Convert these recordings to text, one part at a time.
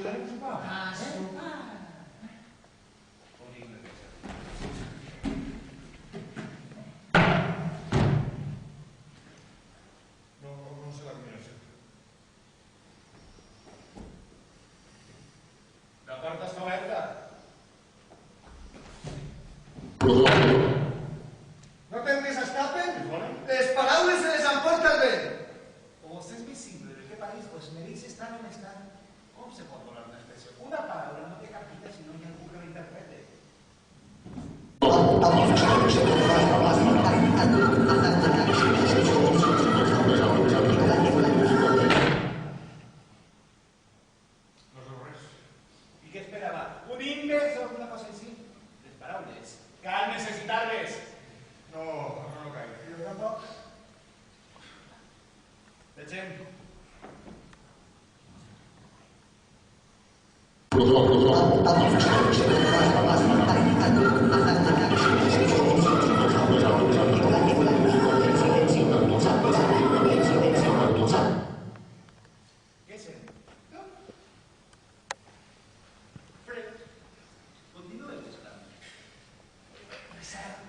quedarem a sopar. A sopar. No sé la combinació. La porta està oberta. No te'n que s'escapen? Les paraules se les emporta el vent. Como usted es visible de qué país, pues me dice estar o no estar. ¿Cómo se puede volar una expresión? Una palabra no te capita si no hay algo que la interprete. No sé res. ¿Y qué esperaba? ¿Un índex o alguna cosa así? Les paraules. Cal necesitarles. No caig. Jo tampoc. Vegem. Què sent? Fred. Continua buscant.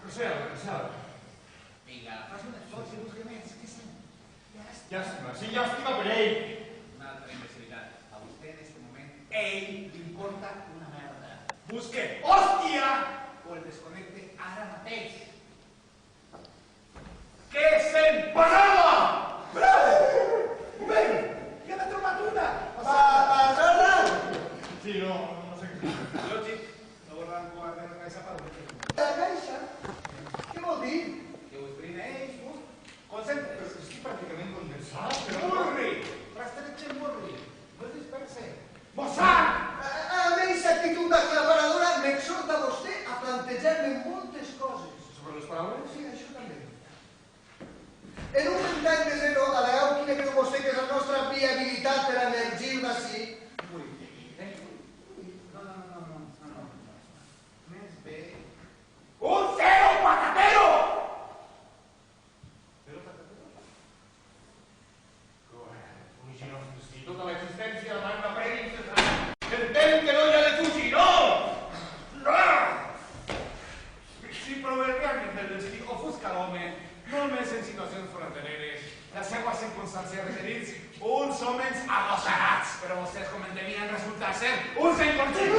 Resel. Vinga, fas un esforç i busca més. Què sent? Llàstima. Sí, llàstima per ell. Una altra imbecilitat. A vostè en este moment, ell li importa una merda. Busque, hòstia! O el desconnecte ara mateix. Què sent? Passada! Ven! Ja n'he trobat una! Passada! Sí, no sé què. Lògic, no vol arrencar la caixa per obrir. La caixa? Què vol dir? Que ho esbrina ells, bus. Concentres. Estic pràcticament condensat, però... Murri! Rastreig en Murri. No es disperse. Mossad! Amb aquesta actitud aclaparadora m'exhorta vostè a plantejar-me moltes coses. Sobre les paraules? Sí, això també. En un ventall de zero, al·legau quina creu vostè que és la nostra viabilitat per emergir d'ací? No. Més bé. Un cero patatero! Però patatero. Fugi no si tota l'existència demana una prèvia incessant. Entén que no hi ha de fugir, no! Si proverbialment del destí ofusca l'home, només en situacions frontereres, les seues circumstàncies requerits uns homes agosarats, però vostès, com en devien resultar ser, uns enconxits.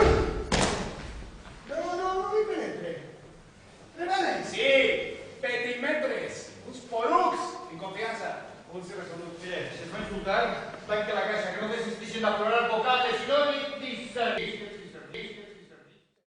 No m'hi penetre. Treballes? Sí, petimetres, uns porucs, en confiança, uns irresoluts. Mire, si es va insultar, tanque la casa, que no desistixen de plorar vocales, no ni discernir.